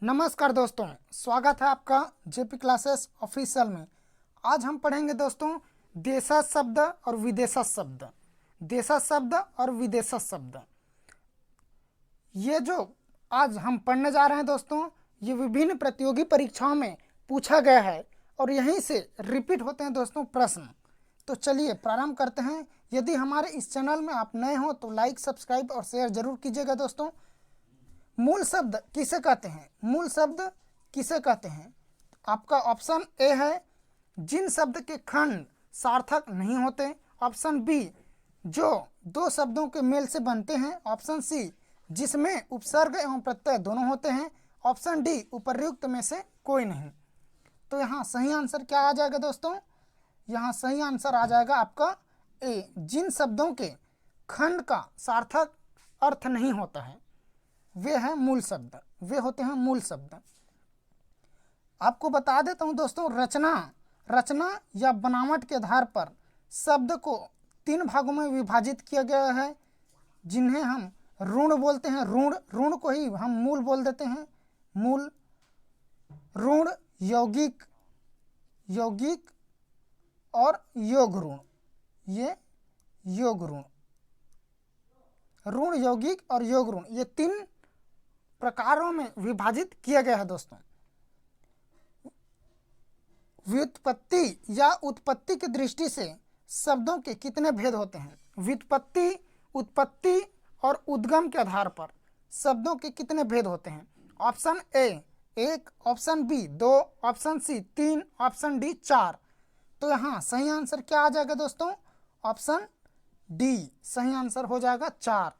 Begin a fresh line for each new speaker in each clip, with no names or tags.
नमस्कार दोस्तों, स्वागत है आपका जेपी क्लासेस ऑफिशियल में। आज हम पढ़ेंगे दोस्तों देशज शब्द और विदेशज शब्द। देशज शब्द और विदेशज शब्द ये जो आज हम पढ़ने जा रहे हैं दोस्तों, ये विभिन्न प्रतियोगी परीक्षाओं में पूछा गया है और यहीं से रिपीट होते हैं दोस्तों प्रश्न। तो चलिए प्रारंभ करते हैं। यदि हमारे इस चैनल में आप नए हो तो लाइक, सब्सक्राइब और शेयर जरूर कीजिएगा दोस्तों। मूल शब्द किसे कहते हैं? मूल शब्द किसे कहते हैं? आपका ऑप्शन ए है जिन शब्द के खंड सार्थक नहीं होते। ऑप्शन बी जो दो शब्दों के मेल से बनते हैं। ऑप्शन सी जिसमें उपसर्ग एवं प्रत्यय दोनों होते हैं। ऑप्शन डी उपर्युक्त में से कोई नहीं। तो यहाँ सही आंसर क्या आ जाएगा दोस्तों? यहाँ सही आंसर आ जाएगा आपका ए, जिन शब्दों के खंड का सार्थक अर्थ नहीं होता है वे हैं मूल शब्द, वे होते हैं मूल शब्द। आपको बता देता हूं दोस्तों, रचना या बनावट के आधार पर शब्द को तीन भागों में विभाजित किया गया है, जिन्हें हम ऋण बोलते हैं। ऋण को ही हम मूल बोल देते हैं। मूल, ऋण, यौगिक और योग ऋण। ये योग ऋण, यौगिक और योग ऋण, ये तीन प्रकारों में विभाजित किया गया है दोस्तों। व्युत्पत्ति या उत्पत्ति की दृष्टि से शब्दों के कितने भेद होते हैं? व्युत्पत्ति, उत्पत्ति और उद्गम के आधार पर शब्दों के कितने भेद होते हैं? Option A 1, option B 2, option C 3, option D 4। तो यहाँ सही आंसर क्या आ जाएगा दोस्तों? ऑप्शन डी सही आंसर हो जाएगा 4।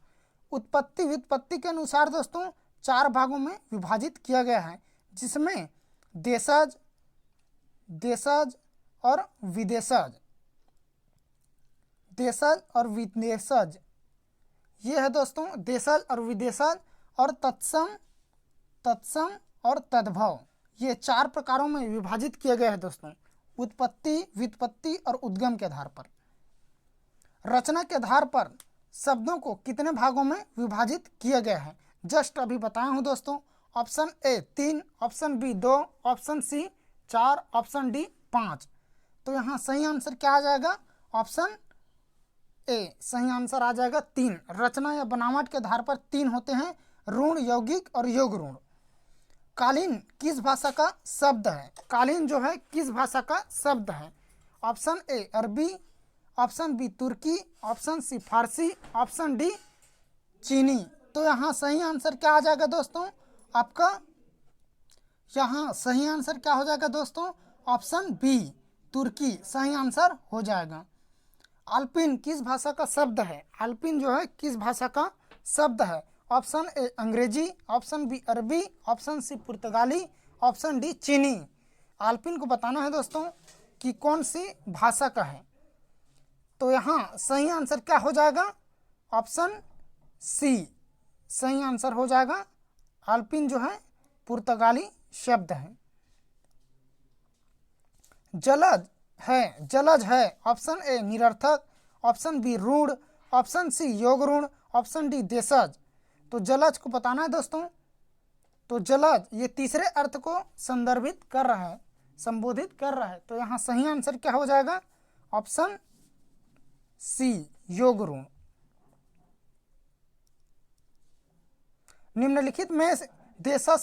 उत्पत्ति व्युत्पत्ति के अनुसार दोस्तों 4 भागों में विभाजित किया गया है, जिसमें देशज और विदेशज, ये है दोस्तों देशज और विदेशज। और तत्सम और तद्भव, ये 4 प्रकारों में विभाजित किया गया है दोस्तों, उत्पत्ति, व्युत्पत्ति और उद्गम के आधार पर। रचना के आधार पर शब्दों को कितने भागों में विभाजित किया गया है जस्ट अभी बताया हूं दोस्तों। Option A 3, option B 2, option C 4, option D 5। तो यहाँ सही आंसर क्या आ जाएगा? ऑप्शन ए सही आंसर आ जाएगा 3। रचना या बनावट के आधार पर 3 होते हैं, ऋण, यौगिक और योग ऋण। कालीन किस भाषा का शब्द है? कालीन जो है किस भाषा का शब्द है? ऑप्शन ए अरबी, ऑप्शन बी तुर्की, ऑप्शन सी फारसी, ऑप्शन डी चीनी। तो यहाँ सही आंसर क्या आ जाएगा दोस्तों? आपका यहाँ सही आंसर क्या हो जाएगा दोस्तों? ऑप्शन बी तुर्की सही आंसर हो जाएगा। अल्पिन किस भाषा का शब्द है? अल्पिन जो है किस भाषा का शब्द है? ऑप्शन ए अंग्रेजी, ऑप्शन बी अरबी, ऑप्शन सी पुर्तगाली, ऑप्शन डी चीनी। अल्पिन को बताना है दोस्तों कि कौन सी भाषा का है। तो यहाँ सही आंसर क्या हो जाएगा? ऑप्शन सी सही आंसर हो जाएगा। अल्पिन जो है पुर्तगाली शब्द है। जलज है ऑप्शन ए निरर्थक, ऑप्शन बी ऋण, ऑप्शन सी योग ऋण, ऑप्शन डी देशज। तो जलज को बताना है दोस्तों। तो जलज ये तीसरे अर्थ को संदर्भित कर रहा है, संबोधित कर रहा है। तो यहाँ सही आंसर क्या हो जाएगा? ऑप्शन सी योग ऋण। निम्नलिखित में देशज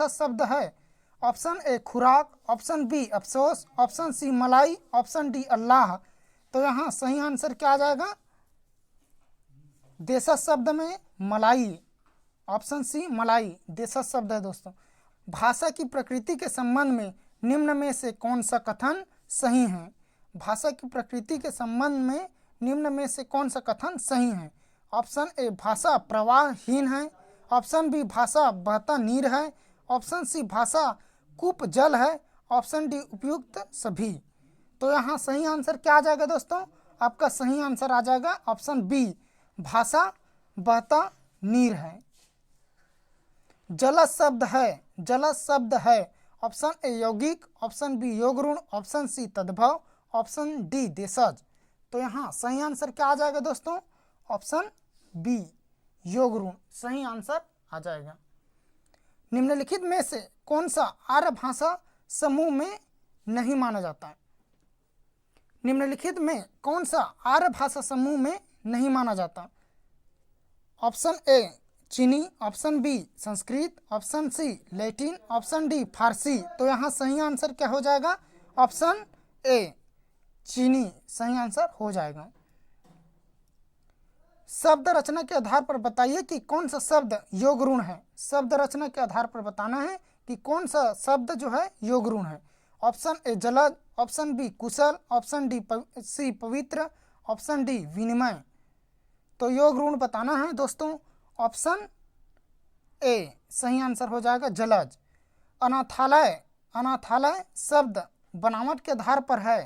शब्द है। ऑप्शन ए खुराक, ऑप्शन बी अफसोस, ऑप्शन सी मलाई, ऑप्शन डी अल्लाह। तो यहाँ सही आंसर क्या आ जाएगा? देशज शब्द में मलाई, ऑप्शन सी मलाई देशज शब्द है दोस्तों। भाषा की प्रकृति के संबंध में निम्न में से कौन सा कथन सही है? भाषा की प्रकृति के संबंध में निम्न में से कौन सा कथन सही है? ऑप्शन ए भाषा प्रवाहहीन है, ऑप्शन बी भाषा बहता नीर है, ऑप्शन सी भाषा कूप जल है, ऑप्शन डी उपयुक्त सभी। तो यहाँ सही आंसर क्या आ जाएगा दोस्तों? आपका सही आंसर आ जाएगा ऑप्शन बी भाषा बहता नीर है। जलज शब्द है। ऑप्शन ए यौगिक, ऑप्शन बी योग ऋण, ऑप्शन सी तद्भव, ऑप्शन डी देशज। तो यहाँ सही आंसर क्या आ जाएगा दोस्तों? ऑप्शन बी योग ऋण सही आंसर आ जाएगा। निम्नलिखित में से कौन सा आर्य भाषा समूह में नहीं माना जाता है? निम्नलिखित में कौन सा आर्य भाषा समूह में नहीं माना जाता? ऑप्शन ए चीनी, option B Sanskrit, option C Latin, option D Farsi. तो यहाँ सही आंसर क्या हो जाएगा? ऑप्शन ए चीनी सही आंसर हो जाएगा। शब्द रचना के आधार पर बताइए कि कौन सा शब्द योग ऋण है। शब्द रचना के आधार पर बताना है कि कौन सा शब्द जो है योग ऋण है। ऑप्शन ए जलद, ऑप्शन बी कुशल, ऑप्शन डी सी पवित्र, ऑप्शन डी विनिमय। तो योग ऋण बताना है दोस्तों। ऑप्शन ए सही आंसर हो जाएगा जलद। अनाथालय, अनाथालय शब्द बनावट के आधार पर है।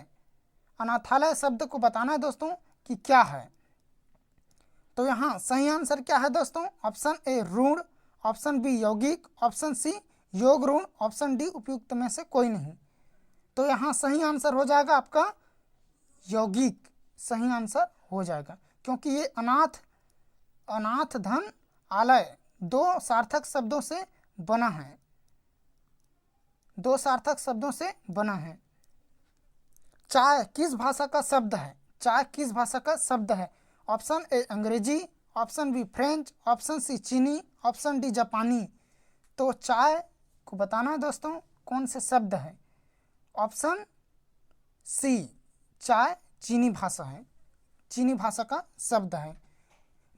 अनाथालय शब्द को बताना है दोस्तों कि क्या है। तो यहाँ सही आंसर क्या है दोस्तों? ऑप्शन ए ऋण, ऑप्शन बी यौगिक, ऑप्शन सी योग ऋण, ऑप्शन डी उपयुक्त में से कोई नहीं। तो यहाँ सही आंसर हो जाएगा आपका यौगिक सही आंसर हो जाएगा, क्योंकि ये अनाथ धन आलय दो सार्थक शब्दों से बना है, दो सार्थक शब्दों से बना है। चाय किस भाषा का शब्द है? चाय किस भाषा का शब्द है? ऑप्शन ए अंग्रेजी, option B French, option C चीनी, ऑप्शन डी जापानी। तो चाय को बताना है दोस्तों कौन से शब्द है। ऑप्शन सी चाय चीनी भाषा है, चीनी भाषा का शब्द है।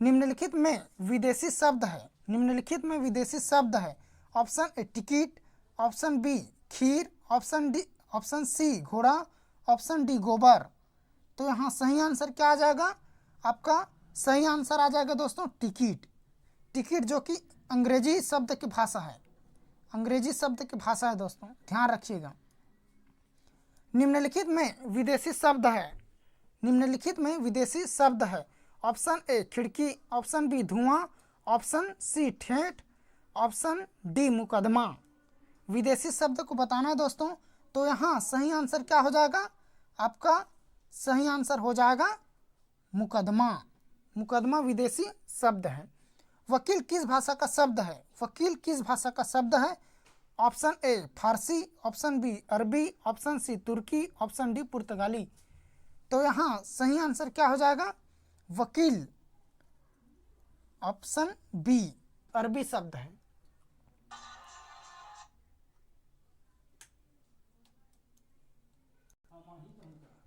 निम्नलिखित में विदेशी शब्द है, निम्नलिखित में विदेशी शब्द है। Option A ticket, option B खीर, ऑप्शन सी घोड़ा, ऑप्शन डी गोबर। तो यहाँ सही आंसर क्या आ जाएगा? आपका सही आंसर आ जाएगा दोस्तों टिकट। टिकट जो कि अंग्रेजी शब्द की भाषा है, अंग्रेजी शब्द की भाषा है दोस्तों, ध्यान रखिएगा। निम्नलिखित में विदेशी शब्द है, निम्नलिखित में विदेशी शब्द है। ऑप्शन ए खिड़की, ऑप्शन बी धुआं, ऑप्शन सी ठेठ, ऑप्शन डी मुकदमा। विदेशी शब्द को बताना है दोस्तों। तो यहाँ सही आंसर क्या हो जाएगा? आपका सही आंसर हो जाएगा मुकदमा। मुकदमा विदेशी शब्द है। वकील किस भाषा का शब्द है? वकील किस भाषा का शब्द है? ऑप्शन ए फारसी, ऑप्शन बी अरबी, ऑप्शन सी तुर्की, ऑप्शन डी पुर्तगाली। तो यहाँ सही आंसर क्या हो जाएगा? वकील ऑप्शन बी अरबी शब्द है।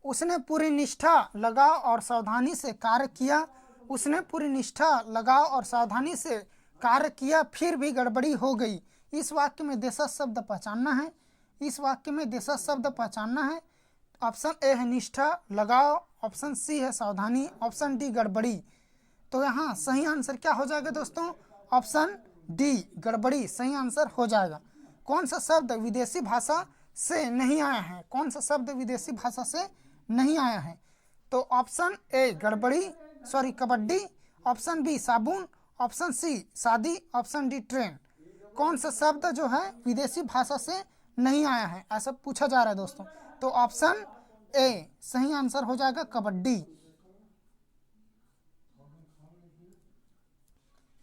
उसने पूरी निष्ठा, लगाव और सावधानी से कार्य किया, उसने पूरी निष्ठा, लगाव और सावधानी से कार्य किया, फिर भी गड़बड़ी हो गई। इस वाक्य में देशज शब्द पहचानना है, इस वाक्य में देशज शब्द पहचानना है। ऑप्शन ए है निष्ठा, लगाव, ऑप्शन सी है सावधानी, ऑप्शन डी गड़बड़ी। तो यहाँ सही आंसर क्या हो जाएगा दोस्तों? ऑप्शन डी गड़बड़ी सही आंसर हो जाएगा। कौन सा शब्द विदेशी भाषा से नहीं आया है? कौन सा शब्द विदेशी भाषा से नहीं आया है? तो option A kabaddi, option B साबुन, ऑप्शन सी शादी, ऑप्शन डी ट्रेन। कौन सा शब्द जो है विदेशी भाषा से नहीं आया है ऐसा पूछा जा रहा है दोस्तों। तो ऑप्शन ए सही आंसर हो जाएगा कबड्डी।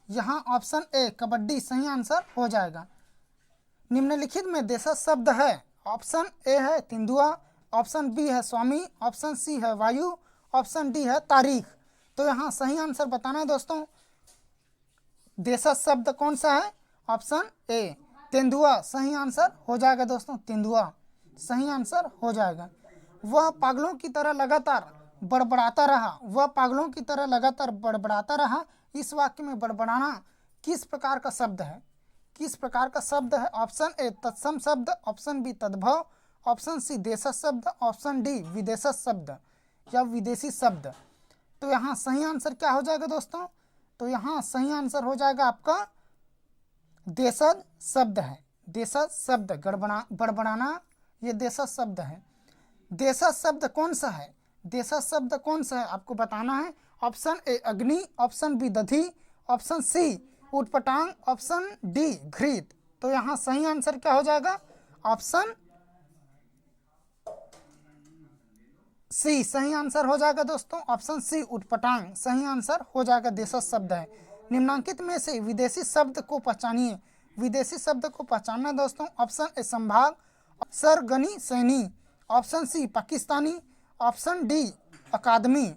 यहाँ ऑप्शन ए कबड्डी सही आंसर हो जाएगा। निम्नलिखित में देशज शब्द है। ऑप्शन ए है तेंदुआ, ऑप्शन बी है स्वामी, ऑप्शन सी है वायु, ऑप्शन डी है तारीख। तो यहाँ सही आंसर बताना है दोस्तों। देशज शब्द कौन सा है? ऑप्शन ए तेंदुआ सही आंसर हो जाएगा दोस्तों। तेंदुआ सही आंसर हो जाएगा। वह पागलों की तरह लगातार बड़बड़ाता रहा, वह पागलों की तरह लगातार बड़बड़ाता रहा। इस वाक्य में बड़बड़ाना किस प्रकार का शब्द है? किस प्रकार का शब्द है? ऑप्शन ए तत्सम शब्द, ऑप्शन बी तद्भव, ऑप्शन सी देशज शब्द, ऑप्शन डी विदेशज शब्द या विदेशी शब्द। तो यहाँ सही आंसर क्या हो जाएगा दोस्तों? तो यहाँ सही आंसर हो जाएगा आपका देशज शब्द है। देशज शब्द बड़बड़ाना ये देशज शब्द है। देशज शब्द कौन सा है? देशज शब्द कौन सा है आपको बताना है। ऑप्शन ए अग्नि, ऑप्शन बी दधि, ऑप्शन सी उटपटांग, ऑप्शन डी घृत। तो यहाँ सही आंसर क्या हो जाएगा? ऑप्शन सी सही आंसर हो जाएगा दोस्तों। ऑप्शन सी उटपटांग सही आंसर हो जाएगा। देशज शब्द है। निम्नांकित में से विदेशी शब्द को पहचानिए। विदेशी शब्द को पहचानना है दोस्तों। ऑप्शन ए संभाग, सरगनी सैनी, option C Pakistani, option D अकादमी।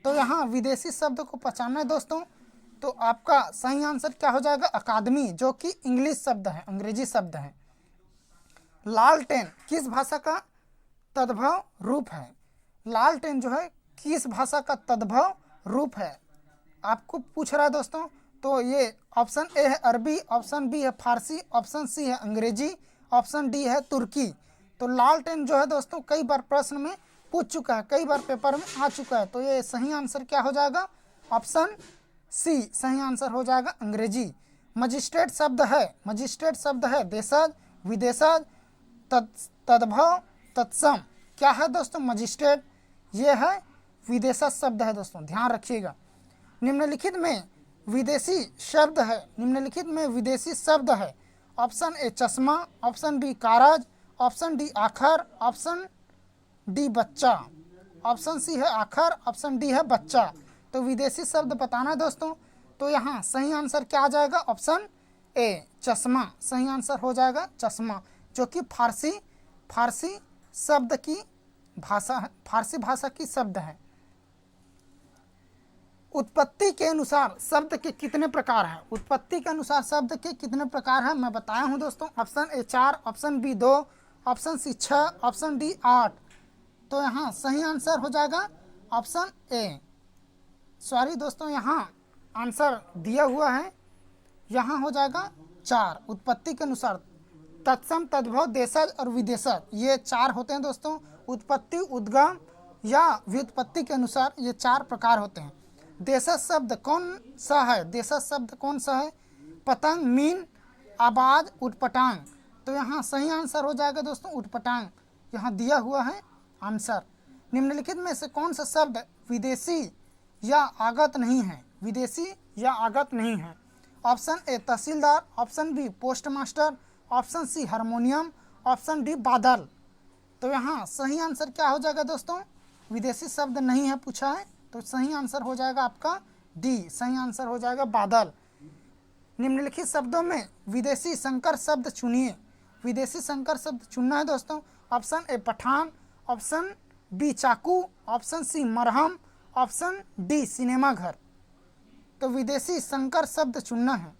तो यहाँ विदेशी शब्द को पहचानना है दोस्तों, तो आपका सही आंसर क्या हो जाएगा? अकादमी, जो कि इंग्लिश शब्द है, अंग्रेजी शब्द है। लालटेन किस भाषा का तद्भव रूप है? लालटेन जो है किस भाषा का तद्भव रूप है, आपको पूछ रहा है दोस्तों। तो ये ऑप्शन ए है अरबी, ऑप्शन बी है फारसी, ऑप्शन सी है अंग्रेजी, ऑप्शन डी है तुर्की। तो लालटेन जो है दोस्तों कई बार प्रश्न में पूछ चुका है, कई बार पेपर में आ चुका है। तो ये सही आंसर क्या हो जाएगा? ऑप्शन सी सही आंसर हो जाएगा, अंग्रेजी। मजिस्ट्रेट शब्द है, मजिस्ट्रेट शब्द है देशज, विदेशज, तद्भव, तत्सम। क्या है दोस्तों? मजिस्ट्रेट, ये है विदेशज शब्द है दोस्तों, ध्यान रखिएगा। निम्नलिखित में विदेशी शब्द है, निम्नलिखित में विदेशी शब्द है। ऑप्शन ए चश्मा, ऑप्शन बी कारज, ऑप्शन डी आखर, ऑप्शन डी बच्चा। ऑप्शन सी है आखर, ऑप्शन डी है बच्चा। तो विदेशी शब्द बताना है दोस्तों। तो यहाँ सही आंसर क्या आ जाएगा? ऑप्शन ए चश्मा सही आंसर हो जाएगा, चश्मा, जो कि फारसी शब्द की भाषा है, फारसी भाषा की शब्द है। उत्पत्ति के अनुसार शब्द के कितने प्रकार हैं? उत्पत्ति के अनुसार शब्द के कितने प्रकार हैं मैं बताया हूं दोस्तों। Option A 4, option B 2, option C 6, option D 8। तो यहाँ सही आंसर हो जाएगा ऑप्शन ए। सॉरी दोस्तों, यहाँ आंसर दिया हुआ है, यहाँ हो जाएगा 4। उत्पत्ति के अनुसार तत्सम, तद्भव, देशज और विदेशज, ये 4 होते हैं दोस्तों। उत्पत्ति, उद्गम या व्युत्पत्ति के अनुसार ये 4 प्रकार होते हैं। देशज शब्द कौन सा है? देशज शब्द कौन सा है? पतंग, मीन, आवाज, उटपटांग। तो यहाँ सही आंसर हो जाएगा दोस्तों उटपटांग, यहाँ दिया हुआ है आंसर। निम्नलिखित में से कौन सा शब्द विदेशी या आगत नहीं है? विदेशी या आगत नहीं है। ऑप्शन ए तहसीलदार, option B postmaster, option C harmonium, option D बादल। तो यहाँ सही आंसर क्या हो जाएगा दोस्तों? विदेशी शब्द नहीं है पूछा है, तो सही आंसर हो जाएगा आपका डी, सही आंसर हो जाएगा बादल। निम्नलिखित शब्दों में विदेशी संकर शब्द चुनिए। विदेशी संकर शब्द चुनना है दोस्तों। ऑप्शन ए पठान, ऑप्शन बी चाकू, ऑप्शन सी मरहम, ऑप्शन डी सिनेमा घर। तो विदेशी संकर शब्द चुनना है।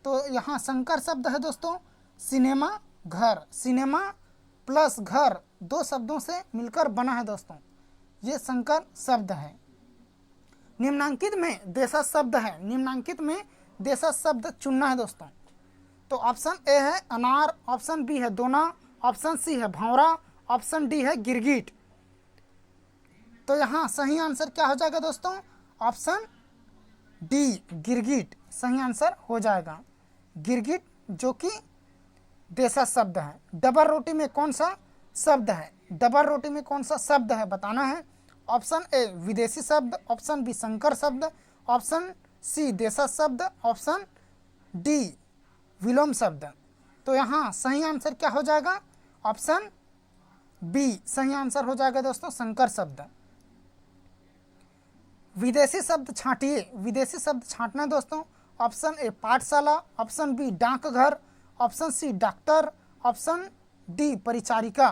तो यहाँ संकर शब्द है दोस्तों सिनेमा घर। सिनेमा प्लस घर 2 शब्दों से मिलकर बना है दोस्तों, ये संकर शब्द है। निम्नांकित में देशज शब्द है, निम्नांकित में देशज शब्द चुनना है दोस्तों। तो ऑप्शन ए है अनार, ऑप्शन बी है दोना, ऑप्शन सी है भौरा, ऑप्शन डी है गिरगिट। तो यहाँ सही आंसर क्या हो जाएगा दोस्तों? ऑप्शन डी गिरगिट सही आंसर हो जाएगा। गिरगिट जो कि देशज शब्द है। डबल रोटी में कौन सा शब्द है? डबल रोटी में कौन सा शब्द है बताना है। ऑप्शन ए विदेशी शब्द, ऑप्शन बी संकर शब्द, ऑप्शन सी देशज शब्द, ऑप्शन डी विलोम शब्द। तो यहाँ सही आंसर क्या हो जाएगा? ऑप्शन बी सही आंसर हो जाएगा दोस्तों, संकर शब्द। विदेशी शब्द छांटिए। विदेशी शब्द छांटना दोस्तों। ऑप्शन ए पाठशाला, ऑप्शन बी डाकघर, option C doctor, option D परिचारिका।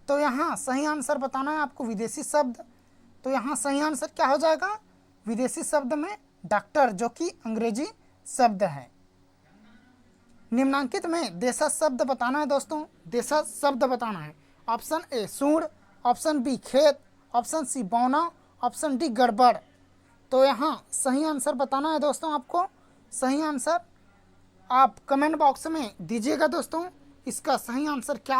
तो यहाँ सही आंसर बताना है आपको विदेशी शब्द। तो यहाँ सही आंसर क्या हो जाएगा? विदेशी शब्द में डॉक्टर, जो कि अंग्रेजी शब्द है। निम्नांकित में देशज शब्द बताना है दोस्तों। देशज शब्द बताना है। ऑप्शन ए सूंड, ऑप्शन बी खेत, ऑप्शन सी बौना, ऑप्शन डी गड़बड़। तो यहाँ सही आंसर बताना है दोस्तों आपको। सही आंसर आप कमेंट बॉक्स में दीजिएगा दोस्तों। इसका सही आंसर क्या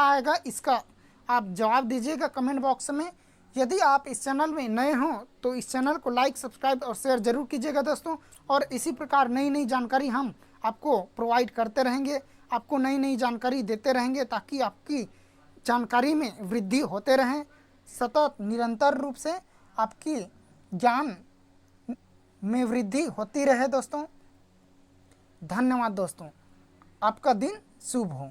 आएगा, इसका आप जवाब दीजिएगा कमेंट बॉक्स में। यदि आप इस चैनल में नए हों तो इस चैनल को लाइक, सब्सक्राइब और शेयर जरूर कीजिएगा दोस्तों। और इसी प्रकार नई नई जानकारी हम आपको प्रोवाइड करते रहेंगे, आपको नई नई जानकारी देते रहेंगे, ताकि आपकी जानकारी में वृद्धि होते रहें। सतत निरंतर रूप से आपकी ज्ञान में वृद्धि होती रहे दोस्तों। धन्यवाद दोस्तों, आपका दिन शुभ हो।